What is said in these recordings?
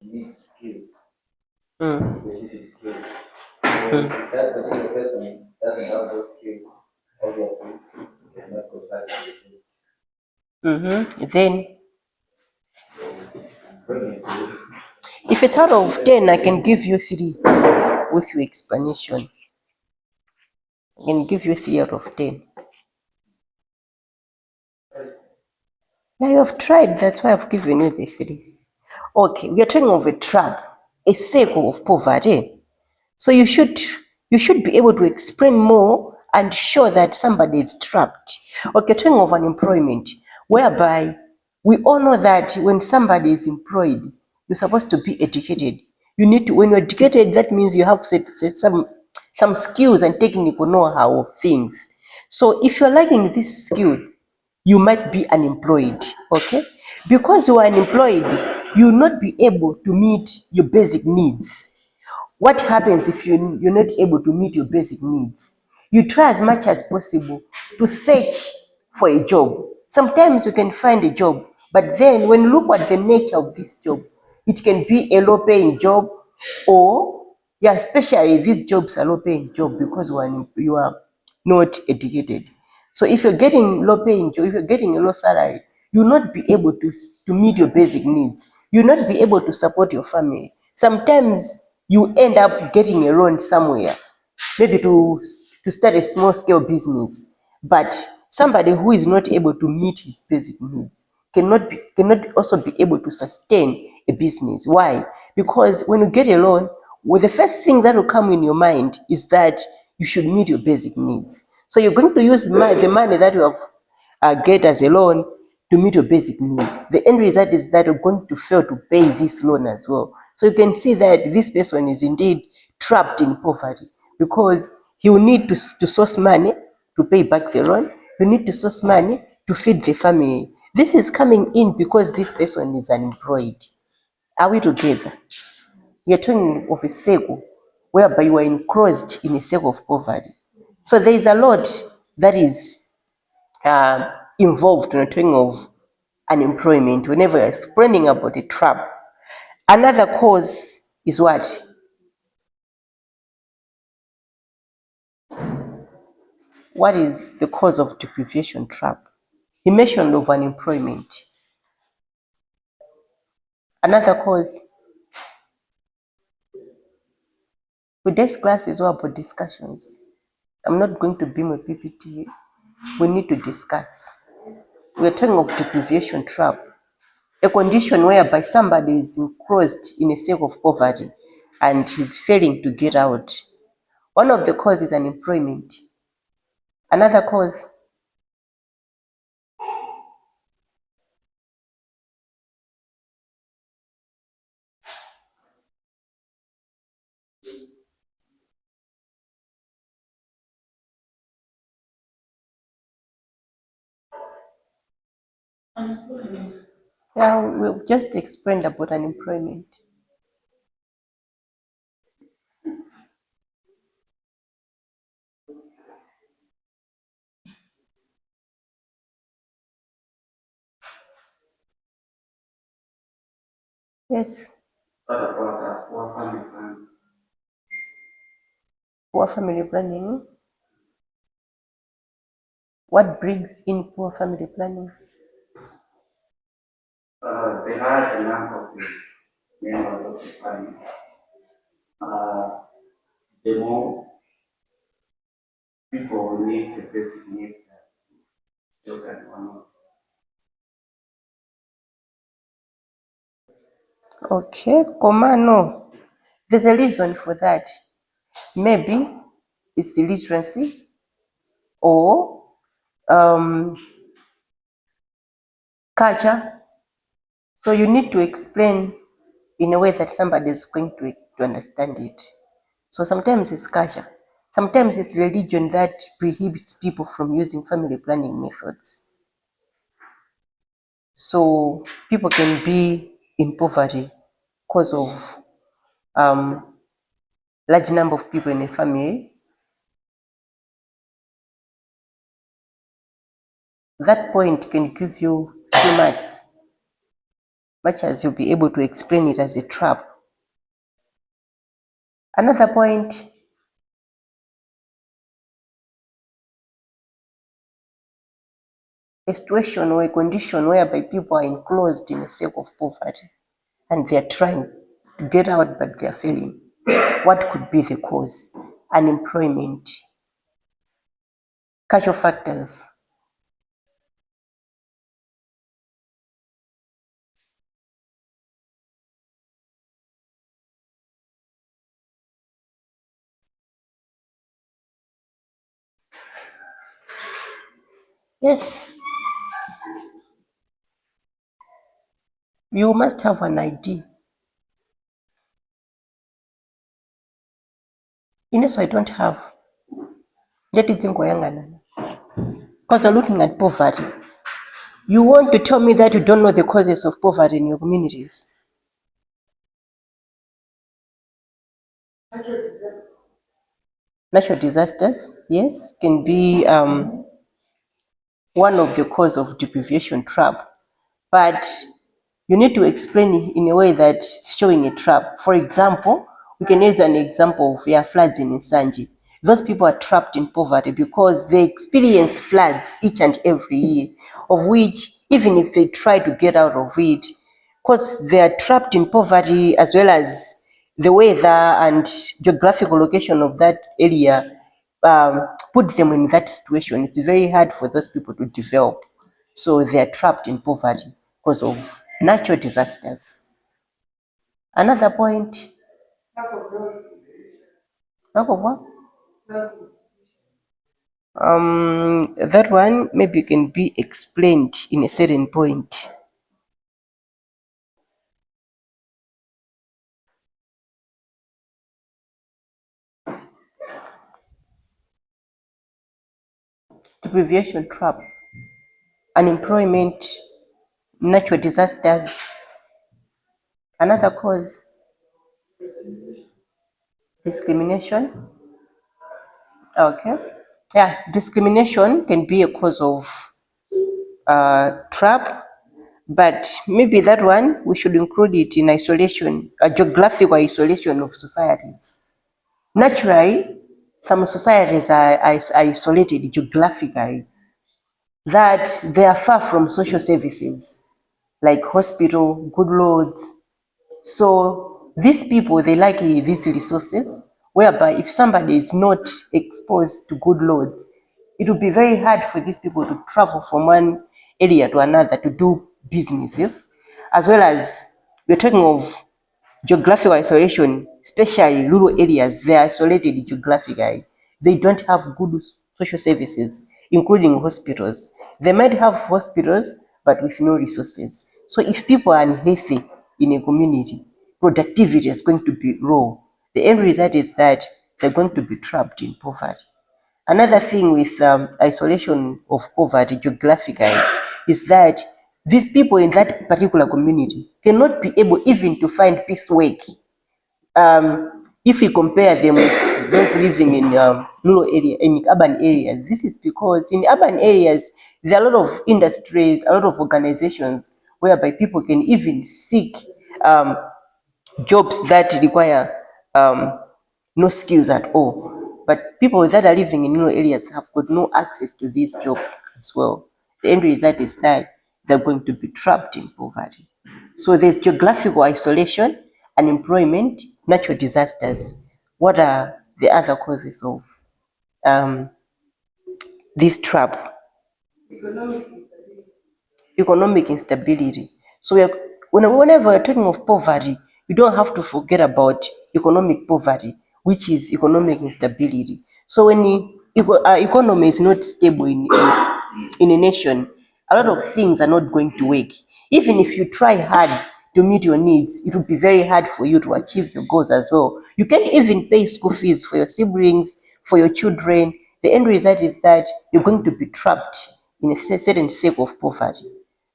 need skills, Mm. specific skills. So if that particular person doesn't have those skills, obviously, they cannot provide the Then, brilliant. if it's out of 10, I can give you 3 with your explanation. I can give you 3 out of 10. Now you have tried, that's why I've given you the 3. Okay, we are talking of a trap, a cycle of poverty. So you should be able to explain more and show that somebody is trapped. Okay, talking of unemployment, whereby we all know that when somebody is employed, you're supposed to be educated. You need to, when you're educated, that means you have some skills and technical know-how of things. So if you're lacking these skills, you might be unemployed. Okay, because you are unemployed, you will not be able to meet your basic needs. What happens if you're not able to meet your basic needs? You try as much as possible to search for a job. Sometimes you can find a job, but then when you look at the nature of this job, it can be a low paying job, or yeah, especially these jobs are low paying job because when you are not educated. So if you're getting low paying job, if you're getting a low salary, you'll not be able to meet your basic needs. You'll not be able to support your family. Sometimes you end up getting a loan somewhere, maybe to start a small scale business. But somebody who is not able to meet his basic needs cannot also be able to sustain a business. Why? Because when you get a loan, well, the first thing that will come in your mind is that you should meet your basic needs. So you're going to use the money that you have get as a loan to meet your basic needs. The end result is that you're going to fail to pay this loan as well. So you can see that this person is indeed trapped in poverty because he will need to source money to pay back the loan. You need to source money to feed the family. This is coming in because this person is unemployed. Are we together? We are talking of a circle whereby you are enclosed in a circle of poverty. So there is a lot that is involved in the talking of unemployment whenever you're explaining about a trap. Another cause is what? What is the cause of deprivation trap? He mentioned of unemployment. Another cause, today's class is all about discussions. I'm not going to be my PPT. We need to discuss. We're talking of deprivation trap, a condition whereby somebody is enclosed in a circle of poverty and he's failing to get out. One of the causes is unemployment. Another cause, yeah, we've just explained about unemployment. Yes, What about poor family plan? poor family planning. What brings in poor family planning? They had a number of the members of the family. The more people need the basic needs that children or not. Okay, comma, no. There's a reason for that. Maybe it's illiteracy or um, culture. So you need to explain in a way that somebody is going to understand it. So sometimes it's culture. Sometimes it's religion that prohibits people from using family planning methods. So people can be in poverty because of large number of people in a family. That point can give you few marks. much as you'll be able to explain it as a trap. Another point, a situation or a condition whereby people are enclosed in a circle of poverty and they're trying to get out but they're failing. What could be the cause? Unemployment, cultural factors. Yes, you must have an ID. Ines, I don't have. Because you're looking at poverty. You want to tell me that you don't know the causes of poverty in your communities? Natural disasters, yes, can be one of the cause of deprivation trap, but you need to explain it in a way that's showing a trap. For example, we can use an example of floods in Nsanje. Those people are trapped in poverty because they experience floods each and every year, of which even if they try to get out of it, because they are trapped in poverty, as well as the weather and geographical location of that area put them in that situation. It's very hard for those people to develop. So they are trapped in poverty because of natural disasters. Another point, lack of what? That one maybe can be explained in a certain point. Deprivation trap, unemployment, natural disasters. Another cause, discrimination. Okay. Yeah, discrimination can be a cause of trap, but maybe that one we should include it in isolation, a geographical isolation of societies. Naturally, some societies are isolated geographically, that they are far from social services like hospital, good roads. So these people, they lack these resources, whereby if somebody is not exposed to good roads, it will be very hard for these people to travel from one area to another to do businesses, as well as we're talking of geographical isolation, especially rural areas. They are isolated geographically. They don't have good social services, including hospitals. They might have hospitals, but with no resources. So if people are unhealthy in a community, productivity is going to be low. The end result is that they're going to be trapped in poverty. Another thing with isolation of poverty geographically is that these people in that particular community cannot be able even to find peace work. If we compare them with those living in rural area, in urban areas, this is because in urban areas there are a lot of industries, a lot of organizations whereby people can even seek um, jobs that require no skills at all. But people that are living in rural areas have got no access to this job as well. The end result is that they're going to be trapped in poverty. So there's geographical isolation, unemployment, natural disasters. What are the other causes of um, this trap? Economic instability. So whenever we're talking of poverty, you don't have to forget about economic poverty, which is economic instability. So when economy is not stable in a nation, a lot of things are not going to work. Even if you try hard to meet your needs, it will be very hard for you to achieve your goals as well. You can't even pay school fees for your siblings, for your children. The end result is that you're going to be trapped in a certain circle of poverty.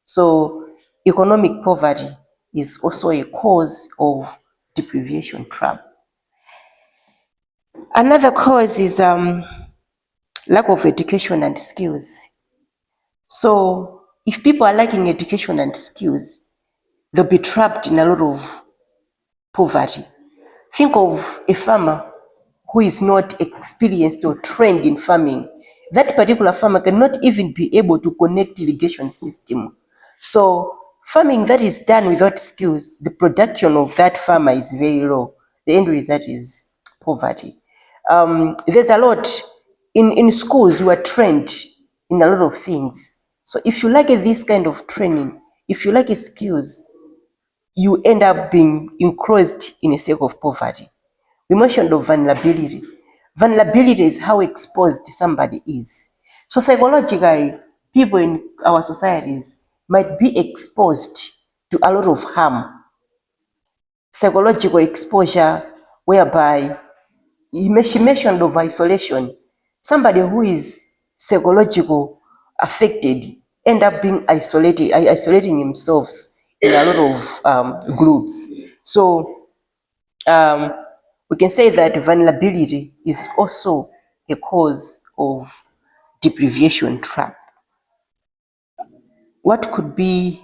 So economic poverty is also a cause of deprivation trap. Another cause is lack of education and skills. So if people are lacking education and skills, they'll be trapped in a lot of poverty. Think of a farmer who is not experienced or trained in farming. That particular farmer cannot even be able to connect irrigation system. So farming that is done without skills, the production of that farmer is very low. The end result is poverty. There's a lot in schools. You are trained in a lot of things. So if you like this kind of training, if you like skills, you end up being encroached in a cycle of poverty. We mentioned of vulnerability. Vulnerability is how exposed somebody is. So psychologically, people in our societies might be exposed to a lot of harm. Psychological exposure, whereby she mentioned of isolation. Somebody who is psychological affected end up being isolating themselves in a lot of groups. So we can say that vulnerability is also a cause of deprivation trap. What could be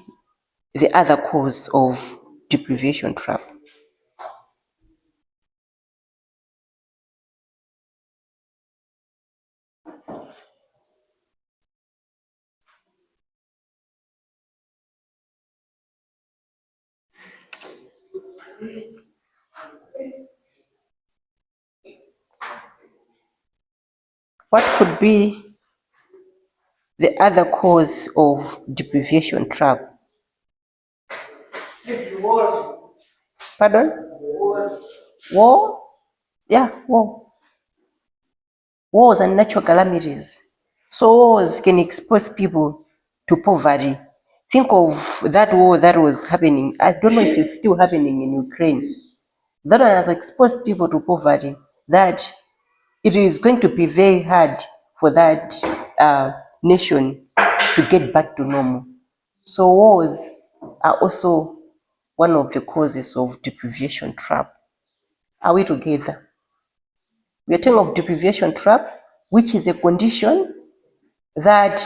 the other cause of deprivation trap? What could be the other cause of deprivation trap? Pardon? War? Yeah, war. Wars and natural calamities. So wars can expose people to poverty. Think of that war that was happening. I don't know if it's still happening in Ukraine. That one has exposed people to poverty, that it is going to be very hard for that nation to get back to normal. So wars are also one of the causes of deprivation trap. Are we together? We are talking of deprivation trap, which is a condition that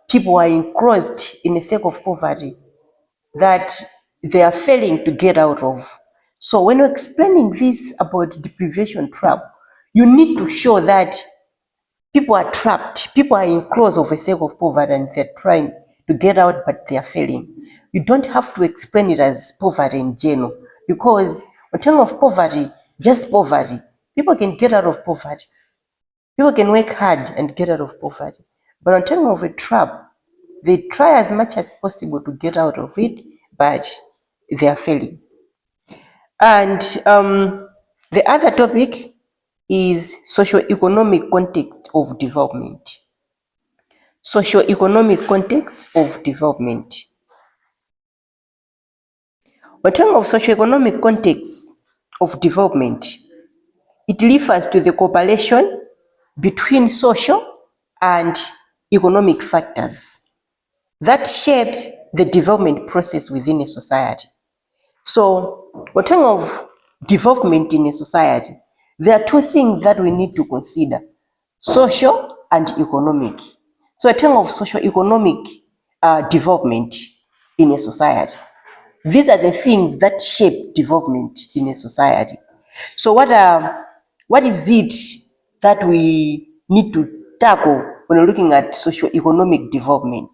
people are encroached in a cycle of poverty that they are failing to get out of. So when you're explaining this about deprivation trap, you need to show that people are trapped, people are enclosed of a cycle of poverty and they're trying to get out, but they are failing. You don't have to explain it as poverty in general, because when talking of poverty, just poverty, people can get out of poverty. People can work hard and get out of poverty. But on talking of a trap, they try as much as possible to get out of it, but they are failing. And the other topic is socio-economic context of development. Socio-economic context of development. When talking of socio-economic context of development, it refers to the cooperation between social and economic factors that shape the development process within a society. So, when talking of development in a society, there are two things that we need to consider: social and economic. So, in terms of socio-economic development in a society, these are the things that shape development in a society. So what is it that we need to tackle when we're looking at socio-economic development?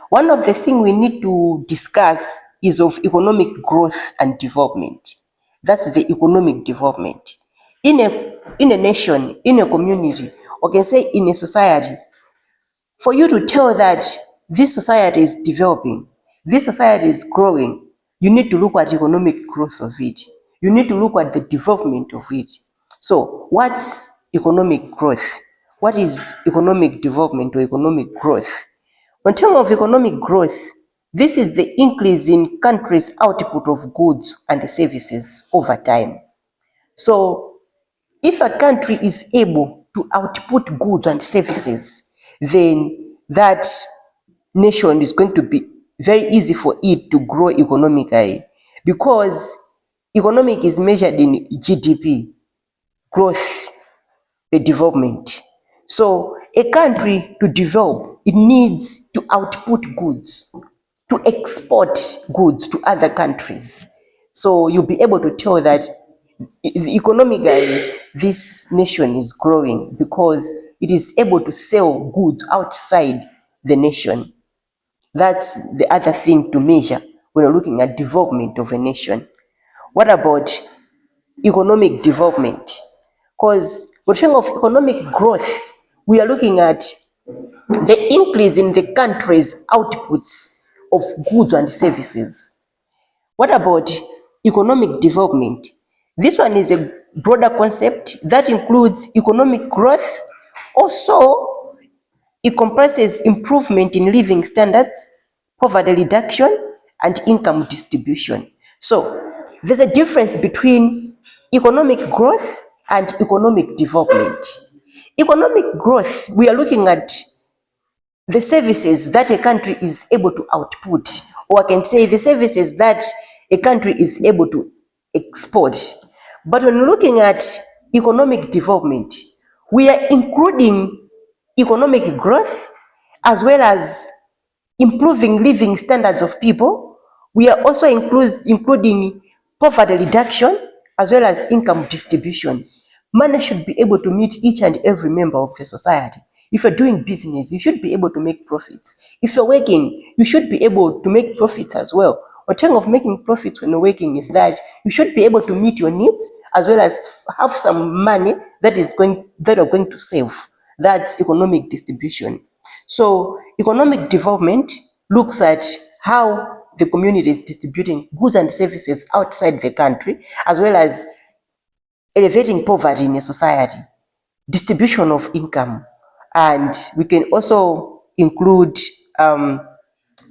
One of the things we need to discuss is of economic growth and development. That's the economic development. In a nation, in a community, or can say in a society, for you to tell that this society is developing, this society is growing, you need to look at economic growth of it. You need to look at the development of it. So what's economic growth? What is economic development or economic growth? In terms of economic growth, this is the increase in countries' output of goods and services over time. So if a country is able to output goods and services, then that nation is going to be very easy for it to grow economically, because economic is measured in GDP, growth per development. So a country to develop, it needs to output goods. to export goods to other countries. So you'll be able to tell that economically this nation is growing because it is able to sell goods outside the nation. That's the other thing to measure when you're looking at development of a nation. What about economic development? Because we're talking of economic growth, we are looking at the increase in the country's outputs of goods and services. What about economic development? This one is a broader concept that includes economic growth. Also, it comprises improvement in living standards, poverty reduction, and income distribution. So, there's a difference between economic growth and economic development. Economic growth, we are looking at the services that a country is able to output, or I can say the services that a country is able to export. But when looking at economic development, we are including economic growth as well as improving living standards of people. We are also including poverty reduction as well as income distribution. Money should be able to meet each and every member of the society. If you're doing business, you should be able to make profits. If you're working, you should be able to make profits as well. In terms of making profits when you're working is that you should be able to meet your needs as well as have some money that you're going to save. That's economic distribution. So economic development looks at how the community is distributing goods and services outside the country, as well as elevating poverty in a society, distribution of income, and we can also include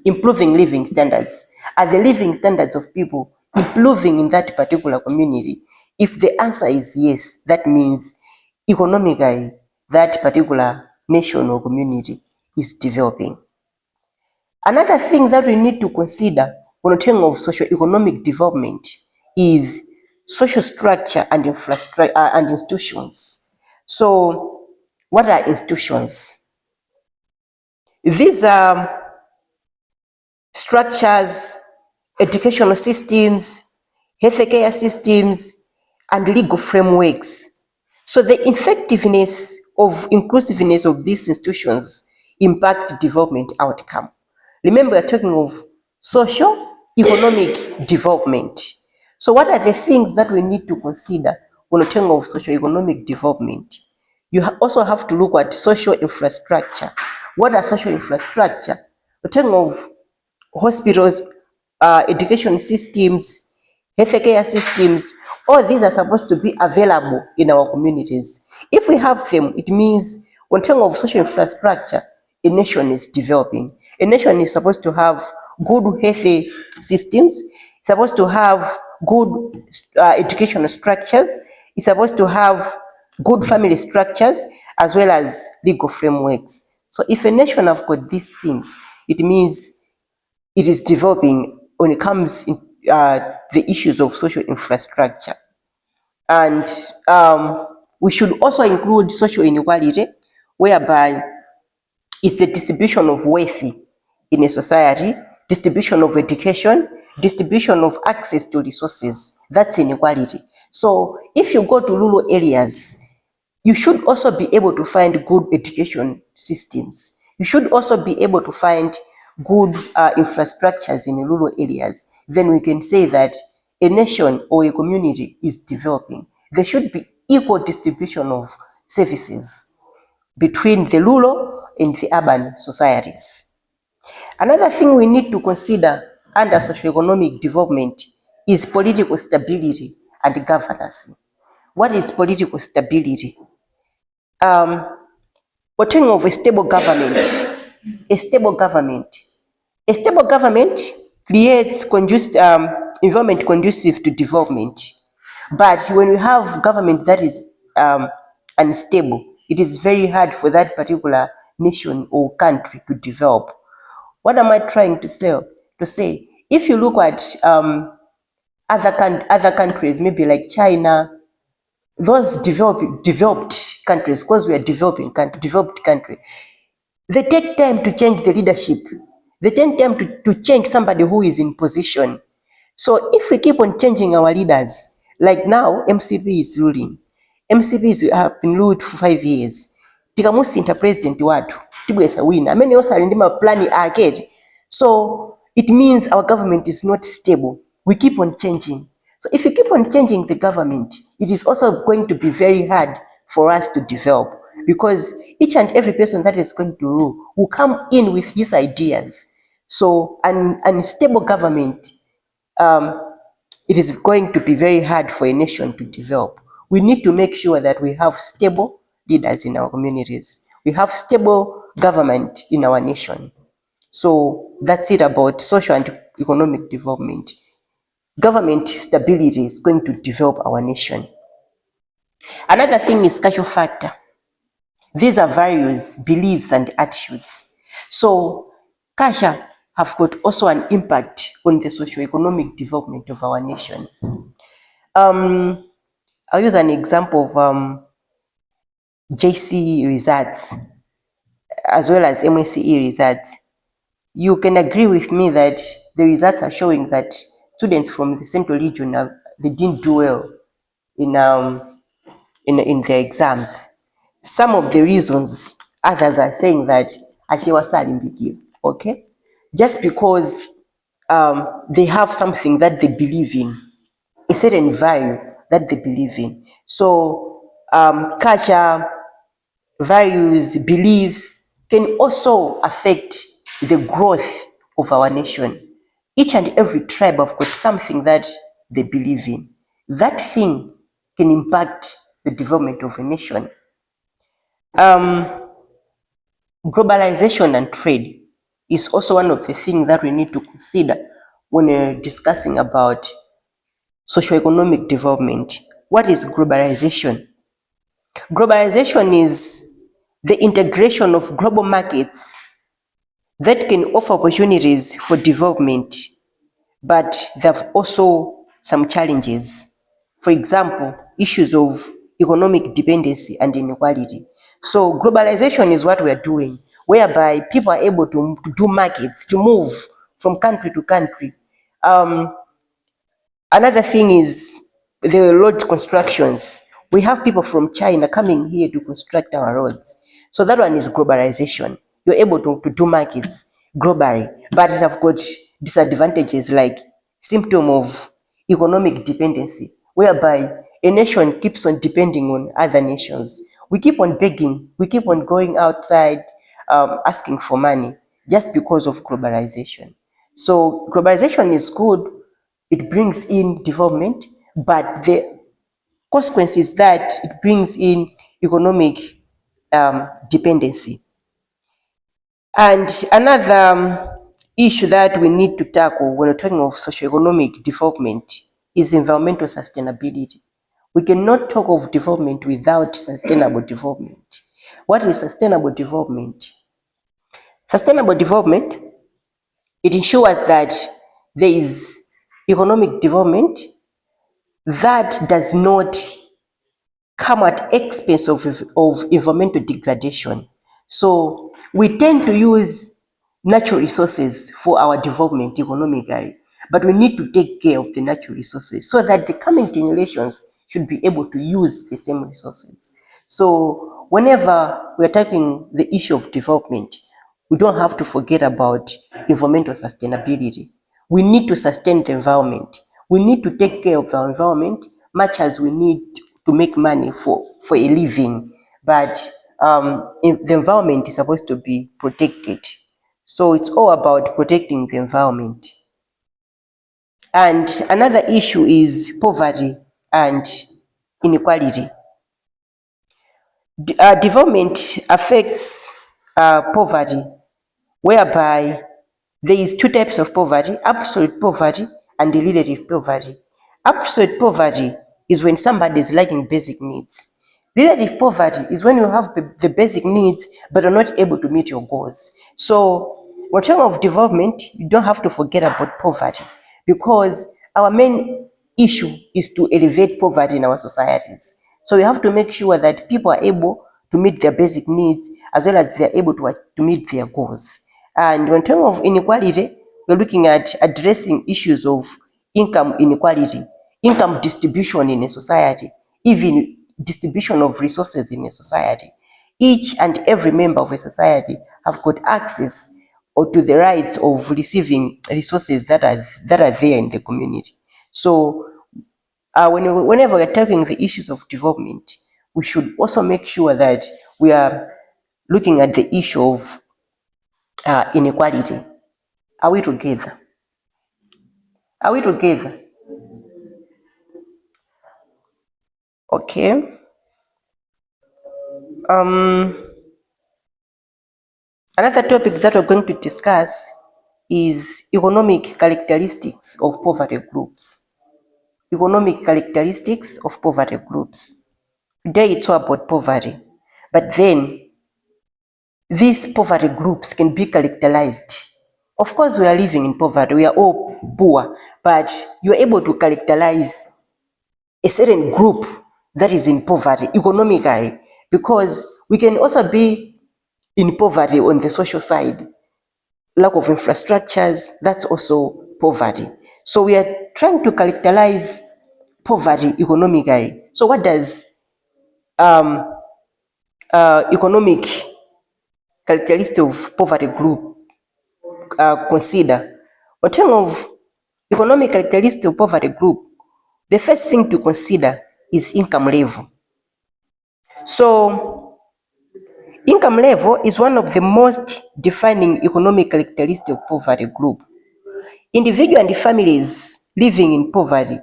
improving living standards. Are the living standards of people improving in that particular community? If the answer is yes, that means economically that particular nation or community is developing. Another thing that we need to consider when talking of socio-economic development is social structure and infrastructure and institutions. So, what are institutions? These are structures, educational systems, healthcare systems, and legal frameworks. So the effectiveness of inclusiveness of these institutions impact development outcome. Remember, we're talking of social economic development. So what are the things that we need to consider when we're talking of socio-economic development? You also have to look at social infrastructure. What are social infrastructure? We're talking of hospitals, education systems, healthcare systems. All these are supposed to be available in our communities. If we have them, it means when talking of social infrastructure, a nation is developing. A nation is supposed to have good healthy systems, it's supposed to have good educational structures, it's supposed to have good family structures, as well as legal frameworks. So if a nation have got these things, it means it is developing when it comes in the issues of social infrastructure. And we should also include social inequality, whereby it's the distribution of wealth in a society, distribution of education, distribution of access to resources. That's inequality. So if you go to rural areas, you should also be able to find good education systems. You should also be able to find good infrastructures in rural areas. Then we can say that a nation or a community is developing. There should be equal distribution of services between the rural and the urban societies. Another thing we need to consider under socioeconomic development is political stability and governance. What is political stability? We're talking of a stable government. A stable government. A stable government creates environment conducive to development. But when we have government that is unstable, it is very hard for that particular nation or country to develop. What am I trying to say? If you look at other countries, maybe like China, those developed countries, because we are developed country, they take time to change the leadership. They take time to change somebody who is in position. So if we keep on changing our leaders, like now MCP is ruling. MCPs have been ruled for 5 years. Tikamusinta president watu, tibwesa wina. Amene osali ndi maplani ake. So it means our government is not stable. We keep on changing. So if you keep on changing the government, it is also going to be very hard for us to develop, because each and every person that is going to rule will come in with his ideas. So an unstable government, it is going to be very hard for a nation to develop. We need to make sure that we have stable leaders in our communities. We have stable government in our nation. So that's it about social and economic development. Government stability is going to develop our nation. Another thing is cultural factor. These are values, beliefs, and attitudes. So culture have got also an impact on the socio-economic development of our nation. I'll use an example of JCE results as well as MSCE results. You can agree with me that the results are showing that students from the Central Region they didn't do well in their exams. Some of the reasons, others are saying that Ashiwasalimbiki, okay? Just because they have something that they believe in, a certain value that they believe in. So culture, values, beliefs can also affect the growth of our nation. Each and every tribe have got something that they believe in. That thing can impact the development of a nation. Globalization and trade is also one of the things that we need to consider when discussing about socio-economic development. What is globalization? Globalization is the integration of global markets that can offer opportunities for development, but they have also some challenges. For example, issues of economic dependency and inequality. So globalization is what we are doing, whereby people are able to do markets, to move from country to country. Another thing is the road constructions. We have people from China coming here to construct our roads. So that one is globalization. You're able to do markets globally, but it have got disadvantages like symptom of economic dependency, whereby a nation keeps on depending on other nations. We keep on begging, we keep on going outside asking for money just because of globalization. So globalization is good, it brings in development, but the consequence is that it brings in economic dependency. And another issue that we need to tackle when we're talking of socio-economic development is environmental sustainability. We cannot talk of development without sustainable development. What is sustainable development? Sustainable development, it ensures that there is economic development that does not come at expense of environmental degradation. So we tend to use natural resources for our development economically, but we need to take care of the natural resources so that the coming generations should be able to use the same resources. So whenever we're tackling the issue of development, we don't have to forget about environmental sustainability. We need to sustain the environment. We need to take care of our environment much as we need to make money for a living. But the environment is supposed to be protected. So it's all about protecting the environment. And another issue is poverty and inequality. Development affects poverty, whereby there is two types of poverty: absolute poverty and relative poverty. Absolute poverty is when somebody is lacking basic needs. Relative poverty is when you have the basic needs but are not able to meet your goals. So when talking of development, you don't have to forget about poverty, because our main issue is to elevate poverty in our societies. So we have to make sure that people are able to meet their basic needs as well as they're able to meet their goals. And when talking of inequality, we're looking at addressing issues of income inequality, income distribution in a society, even distribution of resources in a society. Each and every member of a society have got access or to the rights of receiving resources that are there in the community. So whenever we're tackling the issues of development, we should also make sure that we are looking at the issue of inequality. Are we together? Are we together? Okay. Another topic that we're going to discuss is economic characteristics of poverty groups. Economic characteristics of poverty groups. Today it's all about poverty, but then these poverty groups can be characterized. Of course, we are living in poverty, we are all poor, but you're able to characterize a certain group that is in poverty economically, because we can also be in poverty on the social side. Lack of infrastructures, that's also poverty. So we are trying to characterize poverty economically. So what does economic characteristic of poverty group consider? On terms of economic characteristic of poverty group, the first thing to consider is income level. So income level is one of the most defining economic characteristic of poverty group. Individuals and families living in poverty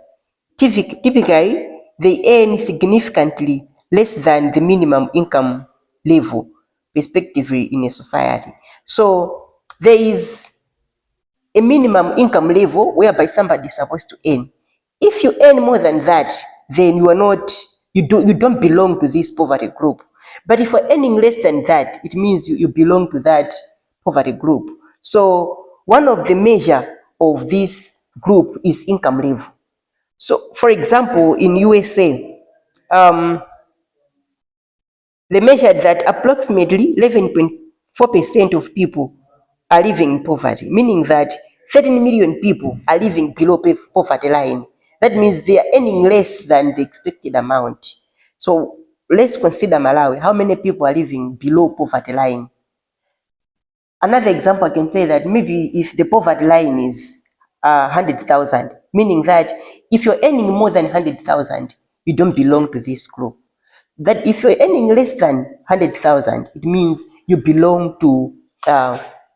typically they earn significantly less than the minimum income level respectively in a society. So there is a minimum income level whereby somebody is supposed to earn. If you earn more than that, then you are not, you don't belong to this poverty group. But if you're earning less than that, it means you belong to that poverty group. So one of the measure of this group is income level. So for example, in USA, they measured that approximately 11.4% of people are living in poverty, meaning that 13 million people are living below poverty line. That means they are earning less than the expected amount. So let's consider Malawi. How many people are living below poverty line? Another example, I can say that maybe if the poverty line is 100,000, meaning that if you're earning more than 100,000, you don't belong to this group. That if you're earning less than 100,000, it means you belong to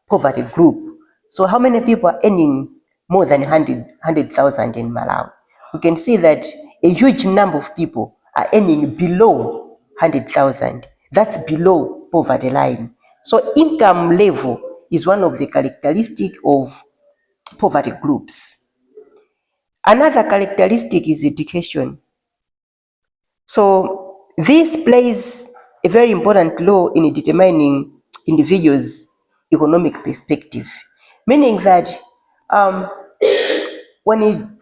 poverty group. So how many people are earning more than 100,000 in Malawi? We can see that a huge number of people are earning below 100,000. That's below poverty line. So income level is one of the characteristics of poverty groups. Another characteristic is education. So this plays a very important role in determining individuals' economic perspective, meaning that when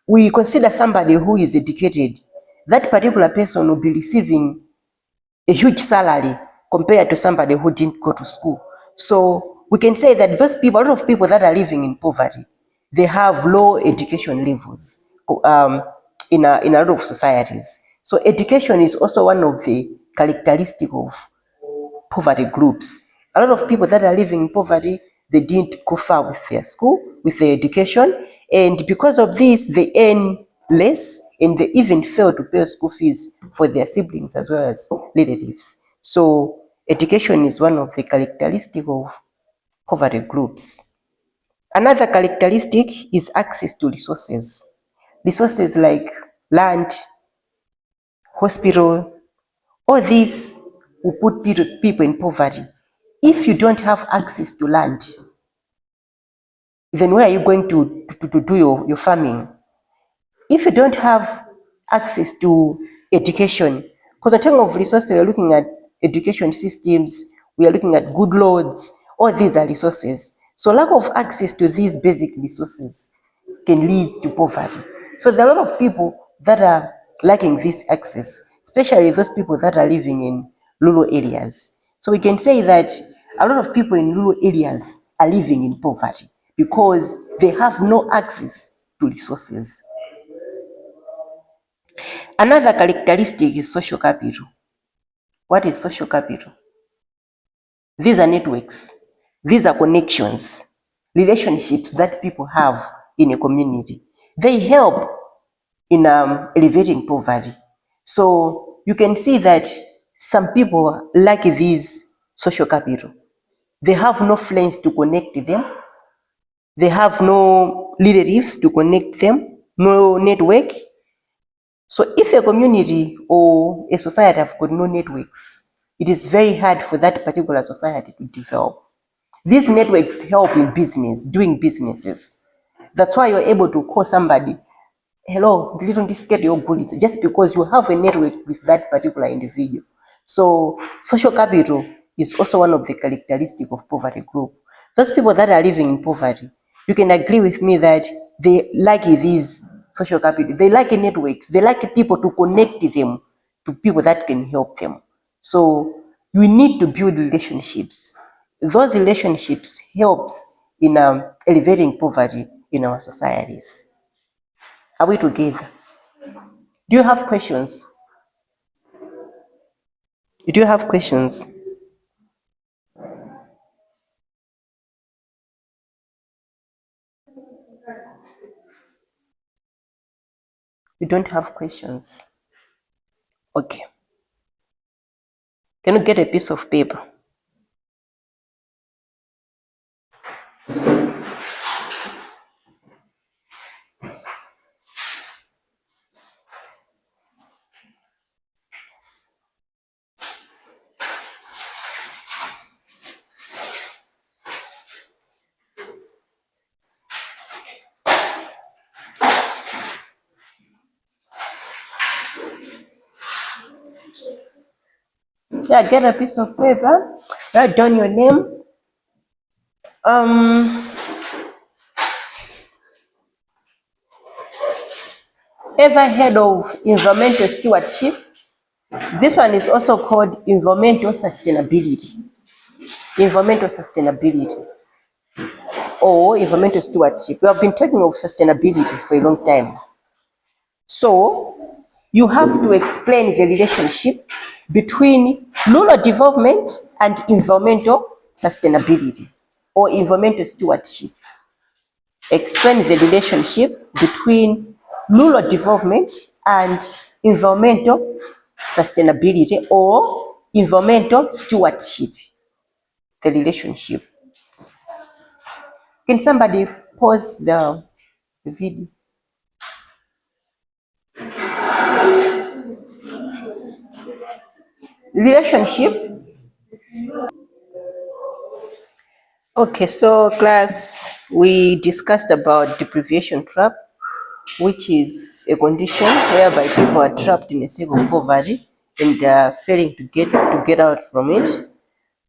we consider somebody who is educated, that particular person will be receiving a huge salary compared to somebody who didn't go to school. So we can say that those people, a lot of people that are living in poverty, they have low education levels in a lot of societies. So education is also one of the characteristics of poverty groups. A lot of people that are living in poverty, they didn't go far with their school, with their education, and because of this, they earn less and they even fail to pay school fees for their siblings as well as relatives. So education is one of the characteristics of poverty groups. Another characteristic is access to resources. Resources like land, hospital, all these will put people in poverty. If you don't have access to land, then where are you going to do your farming? If you don't have access to education, because in terms of resources, we are looking at education systems, we are looking at good roads, all these are resources. So lack of access to these basic resources can lead to poverty. So there are a lot of people that are lacking this access, especially those people that are living in rural areas. So we can say that a lot of people in rural areas, are living in poverty because they have no access to resources. Another characteristic is social capital. What is social capital? These are networks. These are connections, relationships that people have in a community. They help in alleviating poverty. So you can see that some people lack this social capital. They have no friends to connect them. They have no relatives to connect them, no network. So if a community or a society have got no networks, it is very hard for that particular society to develop. These networks help in business, doing businesses. That's why you're able to call somebody, hello, didn't this get your bullet? Just because you have a network with that particular individual. So social capital is also one of the characteristics of poverty group. Those people that are living in poverty, you can agree with me that they lack these social capital. They lack networks. They lack people to connect them to people that can help them. So we need to build relationships. Those relationships helps in elevating poverty in our societies. Are we together? Do you have questions? Do you have questions? You don't have questions. Okay. Can you get a piece of paper? Yeah, get a piece of paper. Write down your name. Ever heard of environmental stewardship? This one is also called environmental sustainability. Environmental sustainability or environmental stewardship. We have been talking of sustainability for a long time. So you have to explain the relationship between rural development and environmental sustainability or environmental stewardship. Explain the relationship between rural development and environmental sustainability or environmental stewardship. The relationship. Can somebody pause the video? Relationship. Okay, so class, we discussed about deprivation trap, which is a condition whereby people are trapped in a cycle of poverty and failing to get out from it.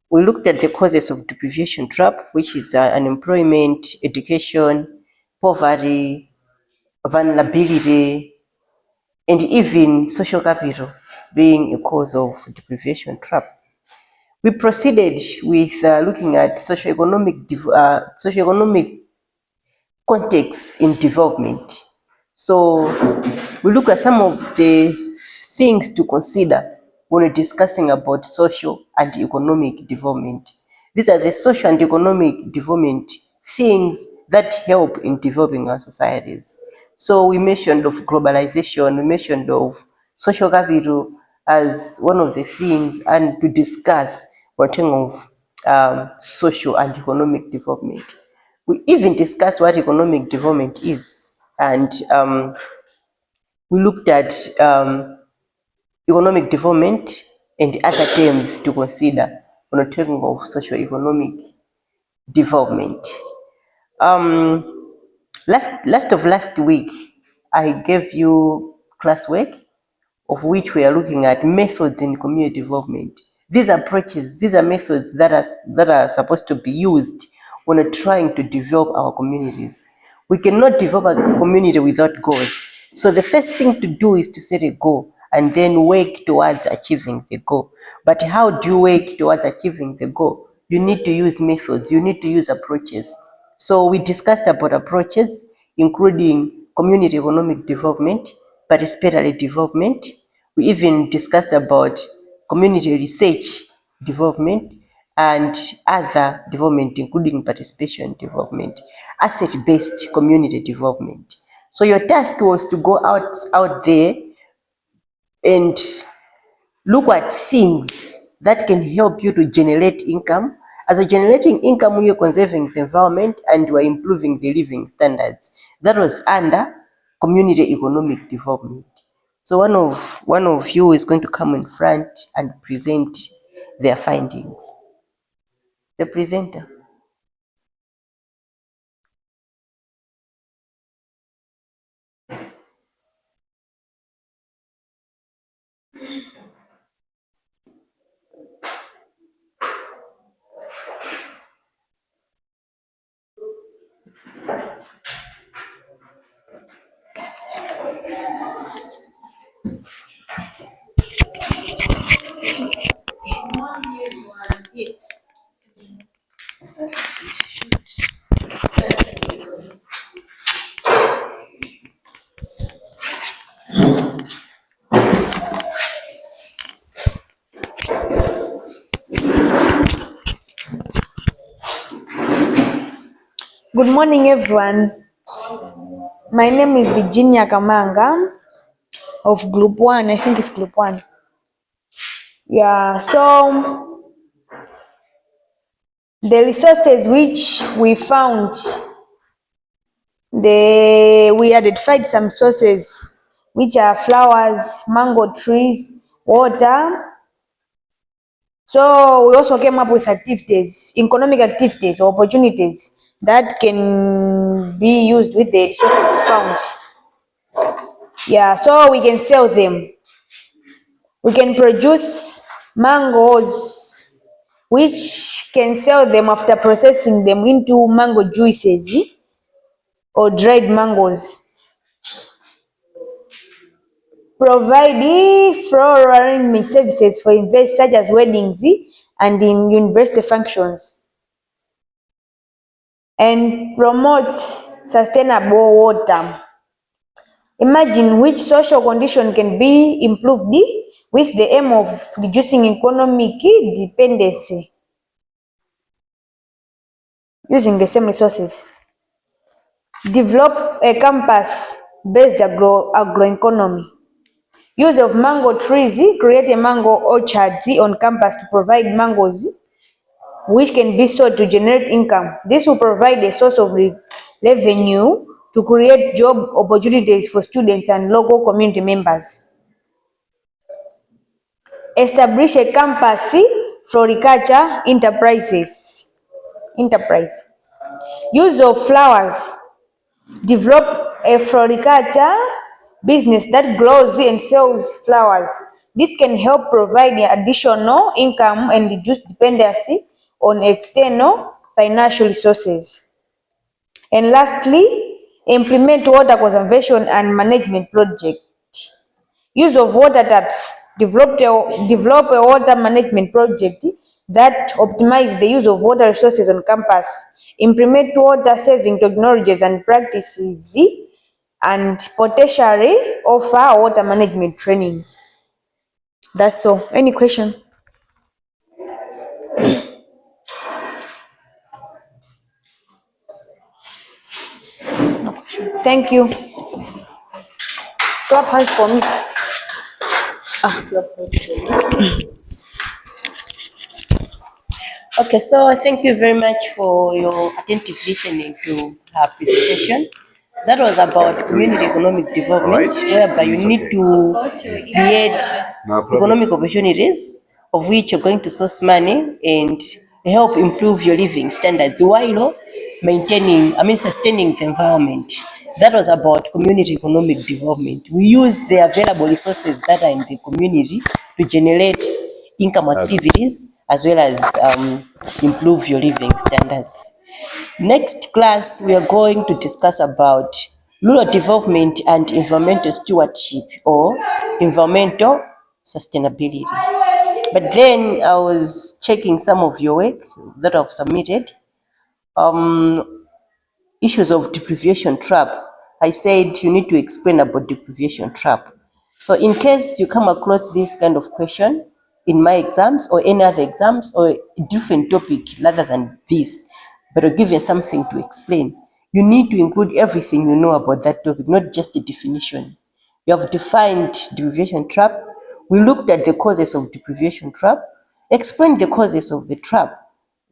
We looked at the causes of deprivation trap, which is unemployment, education, poverty, vulnerability, and even social capital being a cause of deprivation trap. We proceeded with looking at socioeconomic context in development. So we look at some of the things to consider when we're discussing about social and economic development. These are the social and economic development things that help in developing our societies. So we mentioned of globalization, we mentioned of social capital as one of the things, and to discuss what kind of social and economic development. We even discussed what economic development is, and we looked at economic development and other terms to consider when talking of socio-economic development. Last week, I gave you classwork of which we are looking at methods in community development. These approaches, these are methods that are supposed to be used when we're trying to develop our communities. We cannot develop a community without goals. So the first thing to do is to set a goal and then work towards achieving the goal. But how do you work towards achieving the goal? you need to use methods, you need to use approaches. So we discussed about approaches, including community economic development, participatory development. We even discussed about community research development and other development, including participation development, asset-based community development. So your task was to go out there and look at things that can help you to generate income. As a generating income, you're conserving the environment and you are improving the living standards. That was under community economic development. So one of you is going to come in front and present their findings. The presenter. Good morning, everyone. My name is Virginia Kamanga of Group 1. I think it's Group 1. Yeah, so the resources which we found, we identified some sources which are flowers, mango trees, water. So we also came up with activities, economic activities or opportunities that can be used with the resources we found. Yeah, so we can sell them. We can produce mangoes, which can sell them after processing them into mango juices or dried mangoes. Provide floral arrangement services for events such as weddings and in university functions. And promote sustainable water. Imagine which social condition can be improved with the aim of reducing economic dependency using the same resources. Develop a campus-based agroeconomy. Use of mango trees, create a mango orchard on campus to provide mangoes which can be sold to generate income. This will provide a source of revenue to create job opportunities for students and local community members. Establish a campus floriculture enterprise. Use of flowers. Develop a floriculture business that grows and sells flowers. This can help provide additional income and reduce dependency on external financial resources. And lastly, implement water conservation and management project. Use of water taps. Develop a water management project that optimize the use of water resources on campus. Implement water saving technologies and practices and potentially offer water management trainings. That's all. Any question? Thank you. Clap hands for me. Okay, so thank you very much for your attentive listening to her presentation. That was about community economic development, whereby you need to create economic opportunities of which you're going to source money and help improve your living standards while sustaining the environment. That was about community economic development. We use the available resources that are in the community to generate income activities as well as improve your living standards. Next class, we are going to discuss about rural development and environmental stewardship or environmental sustainability. But then I was checking some of your work that I've submitted. Issues of deprivation trap. I said you need to explain about deprivation trap. So in case you come across this kind of question in my exams or any other exams or a different topic rather than this, but I'll give you something to explain, you need to include everything you know about that topic, not just the definition. You have defined deprivation trap. We looked at the causes of deprivation trap, explain the causes of the trap.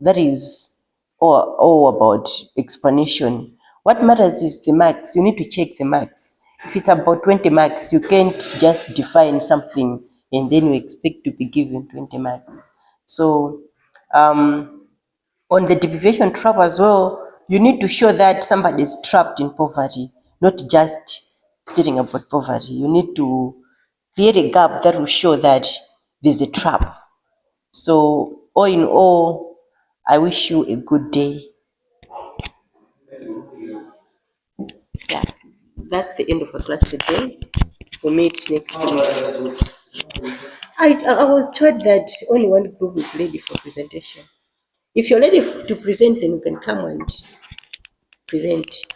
That is all about explanation. What matters is the marks. You need to check the marks. If it's about 20 marks, you can't just define something and then you expect to be given 20 marks. So on the deprivation trap as well, you need to show that somebody is trapped in poverty, not just stating about poverty. You need to create a gap that will show that there's a trap. So all in all, I wish you a good day. Yeah, that's the end of our class today. We'll meet next week. I was told that only one group is ready for presentation. If you're ready to present, then you can come and present.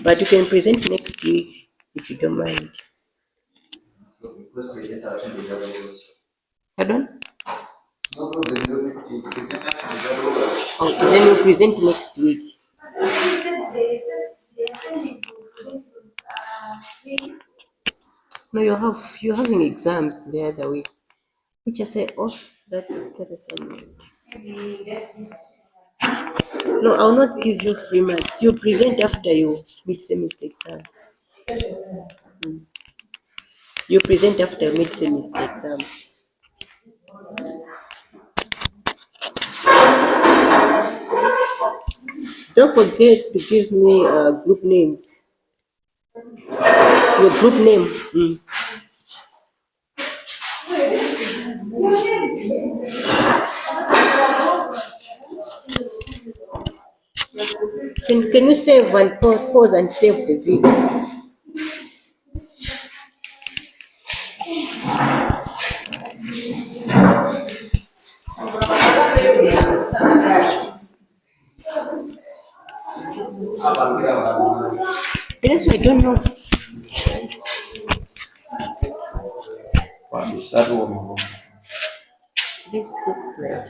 But you can present next week if you don't mind. Pardon? Okay, then we'll present next week. No, you're having exams the other week. Which I say, oh, that is no, I'll not give you free marks. You present after your mid-semester exams. You present after mid-semester exams. Don't forget to give me group names. Your group name. Can you save and pause and save the video? Yes, I don't know. This looks like.